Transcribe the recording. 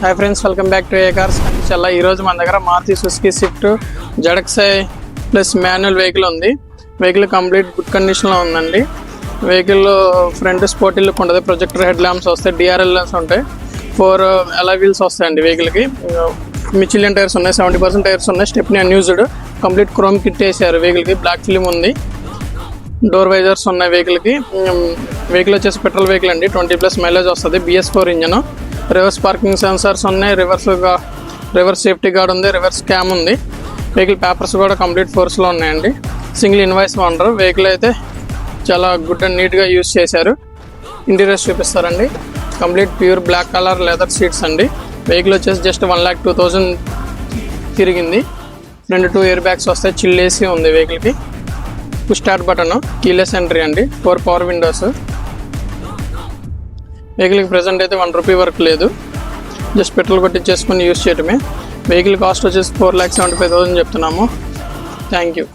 Hi friends, welcome back to A cars. చాలా ఈరోజు మన దగ్గర Maruti Suzuki Swift ZXI plus manual vehicle ఉంది. వెహికల్ కంప్లీట్ గుడ్ కండిషన్లో ఉందండి. వెహికల్ ఫ్రంట్ స్పోర్టీ లుక్ ఉంటుంది, ప్రొజెక్టర్ హెడ్ ల్యాంప్స్ వస్తాయి, డిఆర్ఎల్ ల్యాంప్స్ ఉంటాయి, 4 అలాయ్ వీల్స్ వస్తాయండి. వెహికల్కి మిచిలిన్ టైర్స్ ఉన్నాయి, 70% టైర్స్ ఉన్నాయి, stepney unused, complete chrome kit వేసారు. వెహికల్కి బ్లాక్ ఫిలిం ఉంది, డోర్ వైజర్స్ ఉన్నాయి. వెహికల్ వచ్చేసి పెట్రోల్ వెహికల్ అండి, 20+ మైలేజ్ వస్తుంది, BS4 engine, reverse parking sensors ఉన్నాయి, రివర్స్ సేఫ్టీ గార్డ్ ఉంది, రివర్స్ క్యామ్ ఉంది. వెహికల్ పేపర్స్ కూడా కంప్లీట్ ఫోర్స్లో ఉన్నాయండి. Single invoice owner. వెహికల్ అయితే చాలా గుడ్ అండ్ నీట్గా యూజ్ చేశారు. ఇంటీరియర్స్ చూపిస్తారండి. Complete pure black colour leather seats అండి. వెహికల్ వచ్చేసి జస్ట్ 1,02,000 తిరిగింది. 2 ఎయిర్ బ్యాగ్స్ వస్తాయి, చిల్ ఏసీ ఉంది వెహికల్కి, push start button, keyless entry అండి, 4 పవర్ విండోస్. వెహికల్కి ప్రెజెంట్ అయితే ₹1 వరకు లేదు, జస్ట్ పెట్రోల్ కొట్టించేసుకొని యూజ్ చేయడమే. వెహికల్ కాస్ట్ వచ్చేసి 4,75,000 చెప్తున్నాము. Thank you.